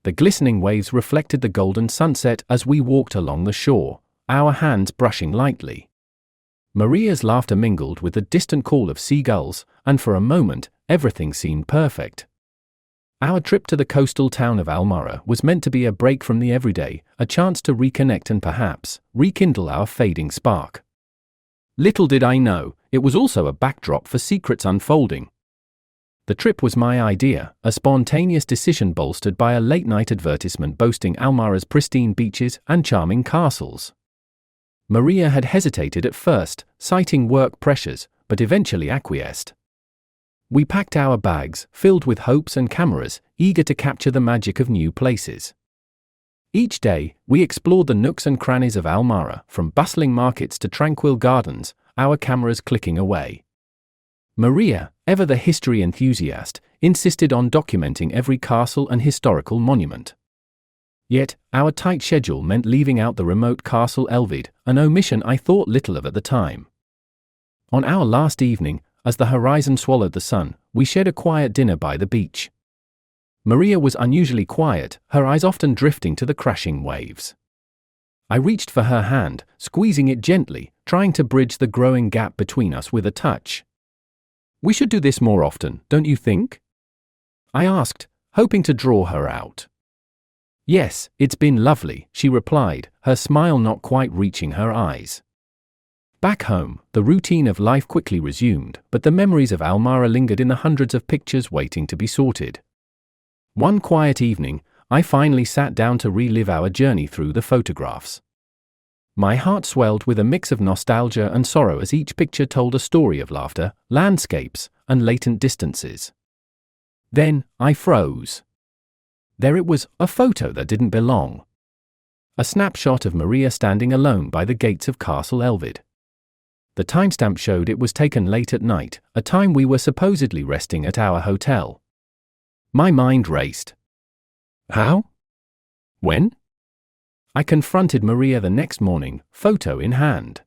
The glistening waves reflected the golden sunset as we walked along the shore, our hands brushing lightly. Maria's laughter mingled with the distant call of seagulls, and for a moment, everything seemed perfect. Our trip to the coastal town of Almara was meant to be a break from the everyday, a chance to reconnect and perhaps rekindle our fading spark. Little did I know, it was also a backdrop for secrets unfolding. The trip was my idea, a spontaneous decision bolstered by a late-night advertisement boasting Almara's pristine beaches and charming castles. Maria had hesitated at first, citing work pressures, but eventually acquiesced. We packed our bags, filled with hopes and cameras, eager to capture the magic of new places. Each day, we explored the nooks and crannies of Almara, from bustling markets to tranquil gardens, our cameras clicking away. Maria, ever the history enthusiast, insisted on documenting every castle and historical monument. Yet, our tight schedule meant leaving out the remote Castle Elvid, an omission I thought little of at the time. On our last evening, as the horizon swallowed the sun, we shared a quiet dinner by the beach. Maria was unusually quiet, her eyes often drifting to the crashing waves. I reached for her hand, squeezing it gently, trying to bridge the growing gap between us with a touch. "We should do this more often, don't you think?" I asked, hoping to draw her out. "Yes, it's been lovely," she replied, her smile not quite reaching her eyes. Back home, the routine of life quickly resumed, but the memories of Almara lingered in the hundreds of pictures waiting to be sorted. One quiet evening, I finally sat down to relive our journey through the photographs. My heart swelled with a mix of nostalgia and sorrow as each picture told a story of laughter, landscapes, and latent distances. Then, I froze. There it was, a photo that didn't belong. A snapshot of Maria standing alone by the gates of Castle Elvid. The timestamp showed it was taken late at night, a time we were supposedly resting at our hotel. My mind raced. How? When? I confronted Maria the next morning, photo in hand.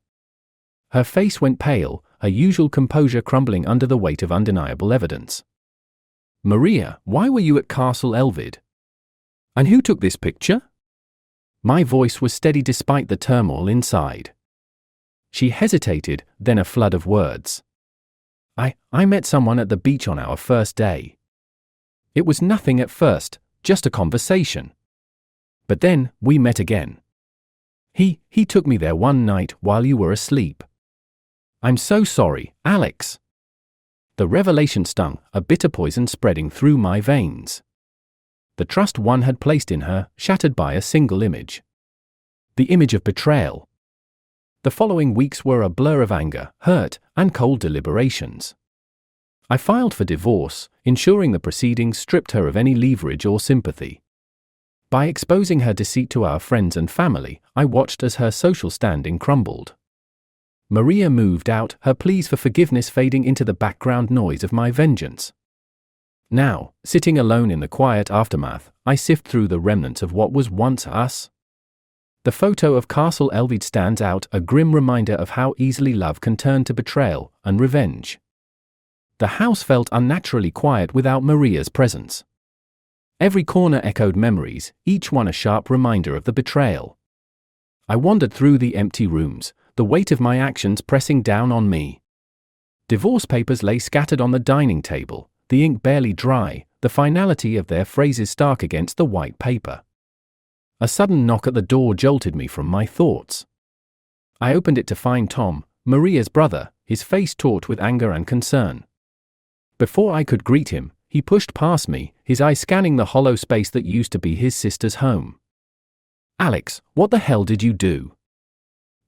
Her face went pale, her usual composure crumbling under the weight of undeniable evidence. "Maria, why were you at Castle Elvid? And who took this picture?" My voice was steady despite the turmoil inside. She hesitated, then a flood of words. I met someone at the beach on our first day. It was nothing at first, just a conversation. But then, we met again. He took me there one night while you were asleep. I'm so sorry, Alex." The revelation stung, a bitter poison spreading through my veins. The trust one had placed in her, shattered by a single image. The image of betrayal. The following weeks were a blur of anger, hurt, and cold deliberations. I filed for divorce, ensuring the proceedings stripped her of any leverage or sympathy. By exposing her deceit to our friends and family, I watched as her social standing crumbled. Maria moved out, her pleas for forgiveness fading into the background noise of my vengeance. Now, sitting alone in the quiet aftermath, I sift through the remnants of what was once us. The photo of Castle Elvid stands out, a grim reminder of how easily love can turn to betrayal and revenge. The house felt unnaturally quiet without Maria's presence. Every corner echoed memories, each one a sharp reminder of the betrayal. I wandered through the empty rooms, the weight of my actions pressing down on me. Divorce papers lay scattered on the dining table, the ink barely dry, the finality of their phrases stark against the white paper. A sudden knock at the door jolted me from my thoughts. I opened it to find Tom, Maria's brother, his face taut with anger and concern. Before I could greet him, he pushed past me, his eyes scanning the hollow space that used to be his sister's home. "Alex, what the hell did you do?"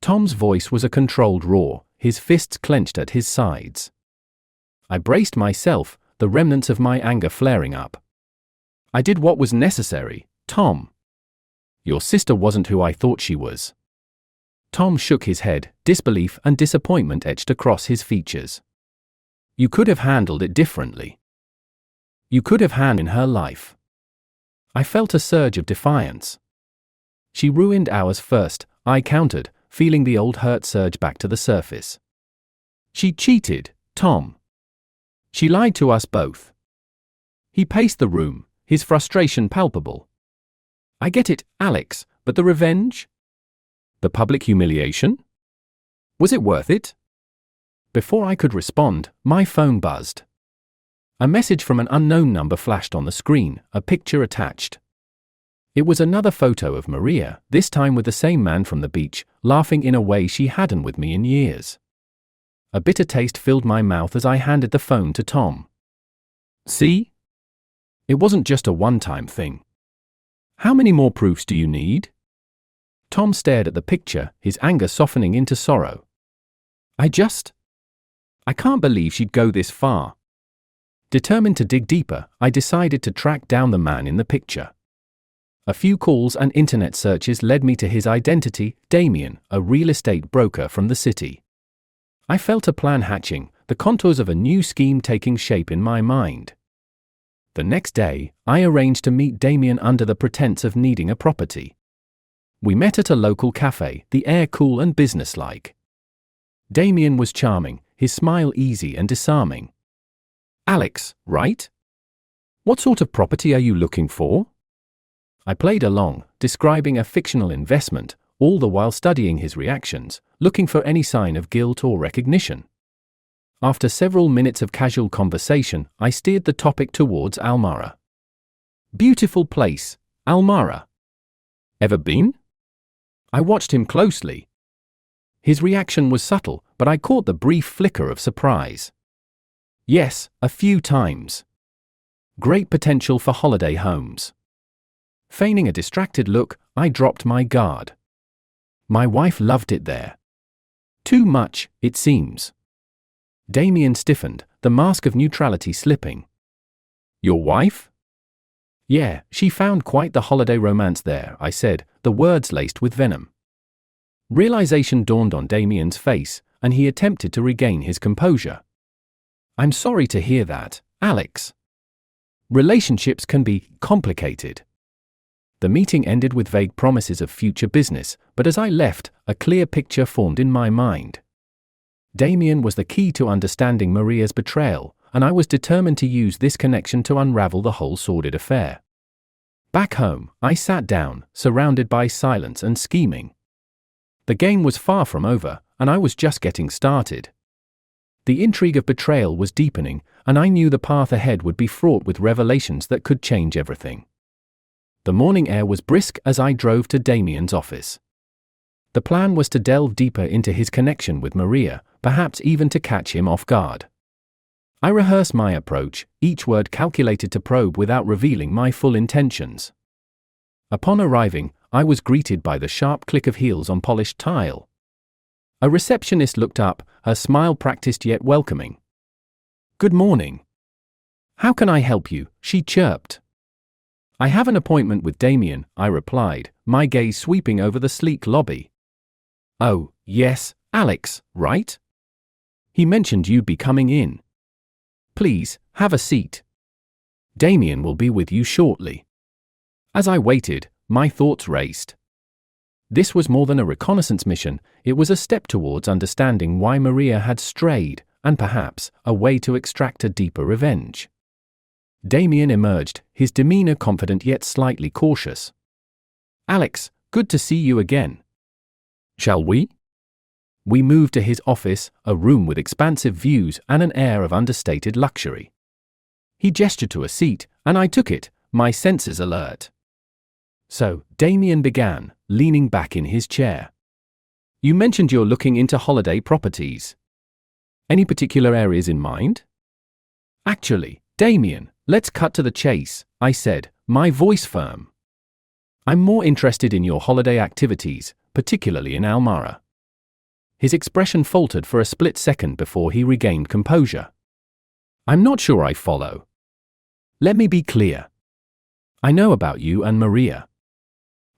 Tom's voice was a controlled roar, his fists clenched at his sides. I braced myself, the remnants of my anger flaring up. "I did what was necessary, Tom. Your sister wasn't who I thought she was." Tom shook his head, disbelief and disappointment etched across his features. "You could have handled it differently. You could have handled her life." I felt a surge of defiance. "She ruined ours first," I countered, feeling the old hurt surge back to the surface. "She cheated, Tom. She lied to us both." He paced the room, his frustration palpable. I get it, Alex, but the revenge? The public humiliation? Was it worth it? Before I could respond, my phone buzzed. A message from an unknown number flashed on the screen, a picture attached. It was another photo of Maria, this time with the same man from the beach, laughing in a way she hadn't with me in years. A bitter taste filled my mouth as I handed the phone to Tom. See? It wasn't just a one-time thing. How many more proofs do you need? Tom stared at the picture, his anger softening into sorrow. I can't believe she'd go this far. Determined to dig deeper, I decided to track down the man in the picture. A few calls and internet searches led me to his identity, Damien, a real estate broker from the city. I felt a plan hatching, the contours of a new scheme taking shape in my mind. The next day, I arranged to meet Damien under the pretense of needing a property. We met at a local cafe, the air cool and businesslike. Damien was charming, his smile easy and disarming. Alex, right? What sort of property are you looking for? I played along, describing a fictional investment, all the while studying his reactions, looking for any sign of guilt or recognition. After several minutes of casual conversation, I steered the topic towards Almara. Beautiful place, Almara. Ever been? I watched him closely. His reaction was subtle, but I caught the brief flicker of surprise. Yes, a few times. Great potential for holiday homes. Feigning a distracted look, I dropped my guard. My wife loved it there. Too much, it seems. Damien stiffened, the mask of neutrality slipping. Your wife? Yeah, she found quite the holiday romance there, I said, the words laced with venom. Realization dawned on Damien's face, and he attempted to regain his composure. I'm sorry to hear that, Alex. Relationships can be complicated. The meeting ended with vague promises of future business, but as I left, a clear picture formed in my mind. Damien was the key to understanding Maria's betrayal, and I was determined to use this connection to unravel the whole sordid affair. Back home, I sat down, surrounded by silence and scheming. The game was far from over, and I was just getting started. The intrigue of betrayal was deepening, and I knew the path ahead would be fraught with revelations that could change everything. The morning air was brisk as I drove to Damien's office. The plan was to delve deeper into his connection with Maria, perhaps even to catch him off guard. I rehearsed my approach, each word calculated to probe without revealing my full intentions. Upon arriving, I was greeted by the sharp click of heels on polished tile. A receptionist looked up, her smile practiced yet welcoming. Good morning. How can I help you? She chirped. I have an appointment with Damien, I replied, my gaze sweeping over the sleek lobby. Oh, yes, Alex, right? He mentioned you'd be coming in. Please, have a seat. Damien will be with you shortly. As I waited, my thoughts raced. This was more than a reconnaissance mission, it was a step towards understanding why Maria had strayed, and perhaps, a way to extract a deeper revenge. Damien emerged, his demeanor confident yet slightly cautious. Alex, good to see you again. Shall we? We moved to his office, a room with expansive views and an air of understated luxury. He gestured to a seat, and I took it, my senses alert. So, Damien began, leaning back in his chair. You mentioned you're looking into holiday properties. Any particular areas in mind? Actually, Damien, let's cut to the chase, I said, my voice firm. I'm more interested in your holiday activities, particularly in Almara. His expression faltered for a split second before he regained composure. I'm not sure I follow. Let me be clear. I know about you and Maria.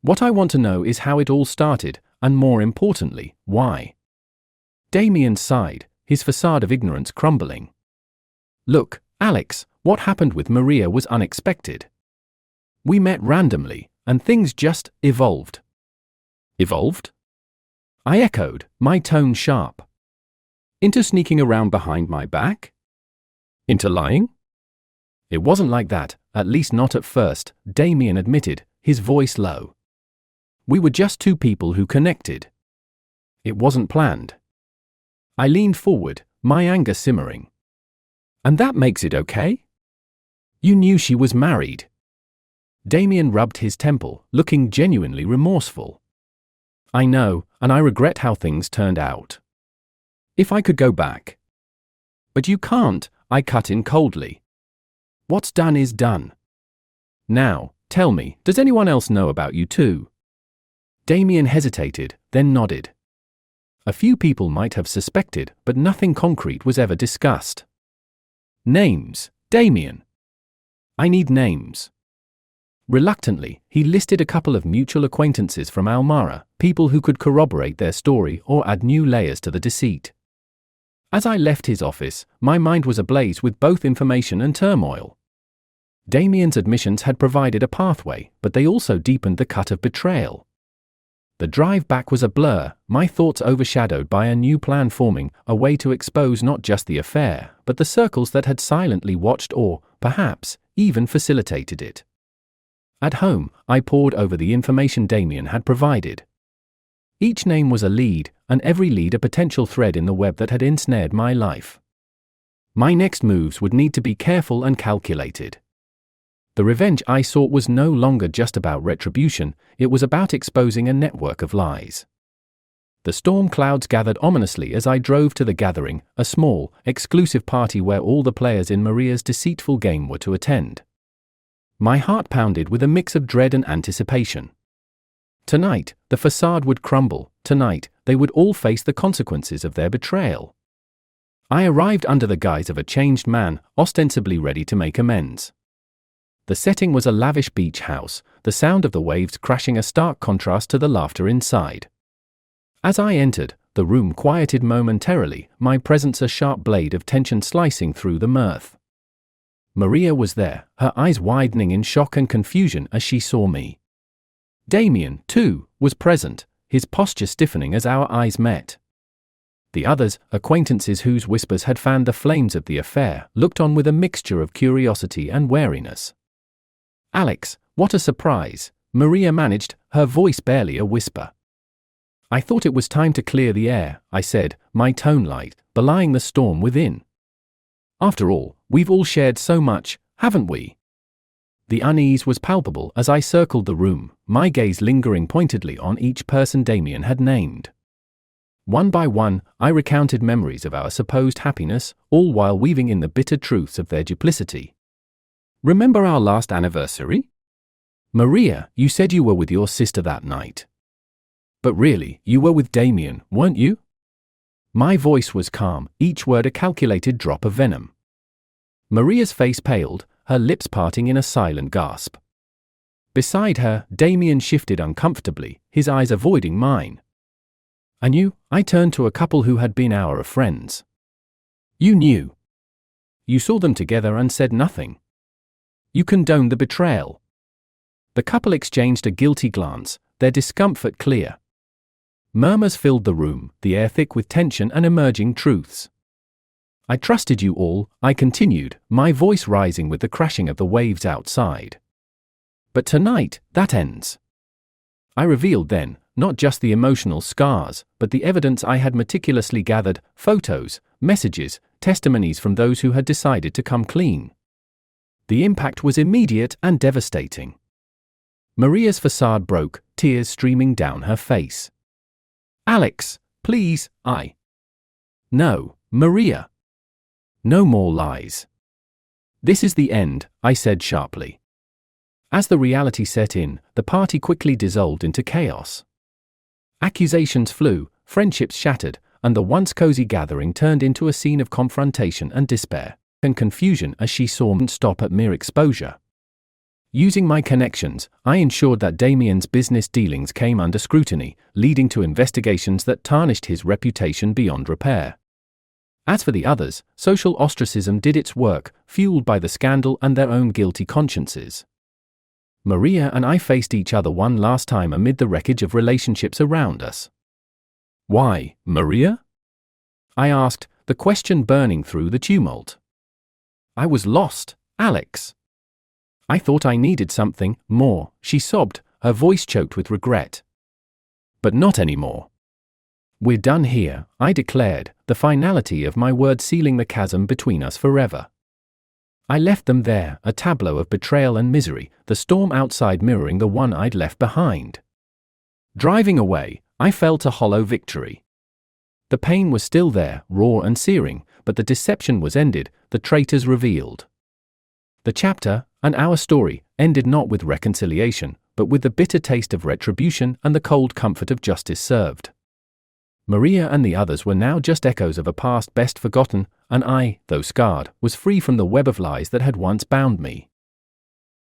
What I want to know is how it all started, and more importantly, why. Damien sighed, his facade of ignorance crumbling. Look, Alex, what happened with Maria was unexpected. We met randomly, and things just evolved. Evolved? I echoed, my tone sharp. Into sneaking around behind my back? Into lying? It wasn't like that, at least not at first, Damien admitted, his voice low. We were just two people who connected. It wasn't planned. I leaned forward, my anger simmering. And that makes it okay? You knew she was married. Damien rubbed his temple, looking genuinely remorseful. I know, and I regret how things turned out. If I could go back. But you can't, I cut in coldly. What's done is done. Now, tell me, does anyone else know about you too? Damien hesitated, then nodded. A few people might have suspected, but nothing concrete was ever discussed. Names, Damien. I need names. Reluctantly, he listed a couple of mutual acquaintances from Almara, people who could corroborate their story or add new layers to the deceit. As I left his office, my mind was ablaze with both information and turmoil. Damien's admissions had provided a pathway, but they also deepened the cut of betrayal. The drive back was a blur, my thoughts overshadowed by a new plan forming, a way to expose not just the affair, but the circles that had silently watched or, perhaps, even facilitated it. At home, I pored over the information Damien had provided. Each name was a lead, and every lead a potential thread in the web that had ensnared my life. My next moves would need to be careful and calculated. The revenge I sought was no longer just about retribution, it was about exposing a network of lies. The storm clouds gathered ominously as I drove to the gathering, a small, exclusive party where all the players in Maria's deceitful game were to attend. My heart pounded with a mix of dread and anticipation. Tonight, the facade would crumble, tonight, they would all face the consequences of their betrayal. I arrived under the guise of a changed man, ostensibly ready to make amends. The setting was a lavish beach house, the sound of the waves crashing a stark contrast to the laughter inside. As I entered, the room quieted momentarily, my presence a sharp blade of tension slicing through the mirth. Maria was there, her eyes widening in shock and confusion as she saw me. Damien, too, was present, his posture stiffening as our eyes met. The others, acquaintances whose whispers had fanned the flames of the affair, looked on with a mixture of curiosity and wariness. Alex, what a surprise, Maria managed, her voice barely a whisper. I thought it was time to clear the air, I said, my tone light, belying the storm within. After all, we've all shared so much, haven't we? The unease was palpable as I circled the room, my gaze lingering pointedly on each person Damien had named. One by one, I recounted memories of our supposed happiness, all while weaving in the bitter truths of their duplicity. Remember our last anniversary? Maria, you said you were with your sister that night. But really, you were with Damien, weren't you? My voice was calm, each word a calculated drop of venom. Maria's face paled, her lips parting in a silent gasp. Beside her, Damien shifted uncomfortably, his eyes avoiding mine. I knew, I turned to a couple who had been our friends. You knew. You saw them together and said nothing. You condoned the betrayal. The couple exchanged a guilty glance, their discomfort clear. Murmurs filled the room, the air thick with tension and emerging truths. I trusted you all, I continued, my voice rising with the crashing of the waves outside. But tonight, that ends. I revealed then, not just the emotional scars, but the evidence I had meticulously gathered, photos, messages, testimonies from those who had decided to come clean. The impact was immediate and devastating. Maria's facade broke, tears streaming down her face. Alex, please, No, Maria. No more lies. This is the end, I said sharply. As the reality set in, the party quickly dissolved into chaos. Accusations flew, friendships shattered, and the once cozy gathering turned into a scene of confrontation and despair, and confusion as she saw me stop at mere exposure. Using my connections, I ensured that Damien's business dealings came under scrutiny, leading to investigations that tarnished his reputation beyond repair. As for the others, social ostracism did its work, fueled by the scandal and their own guilty consciences. Maria and I faced each other one last time amid the wreckage of relationships around us. Why, Maria? I asked, the question burning through the tumult. I was lost, Alex. I thought I needed something more, she sobbed, her voice choked with regret. But not anymore. We're done here, I declared, the finality of my word sealing the chasm between us forever. I left them there, a tableau of betrayal and misery, the storm outside mirroring the one I'd left behind. Driving away, I felt a hollow victory. The pain was still there, raw and searing, but the deception was ended, the traitors revealed. The chapter, and our story, ended not with reconciliation, but with the bitter taste of retribution and the cold comfort of justice served. Maria and the others were now just echoes of a past best forgotten, and I, though scarred, was free from the web of lies that had once bound me.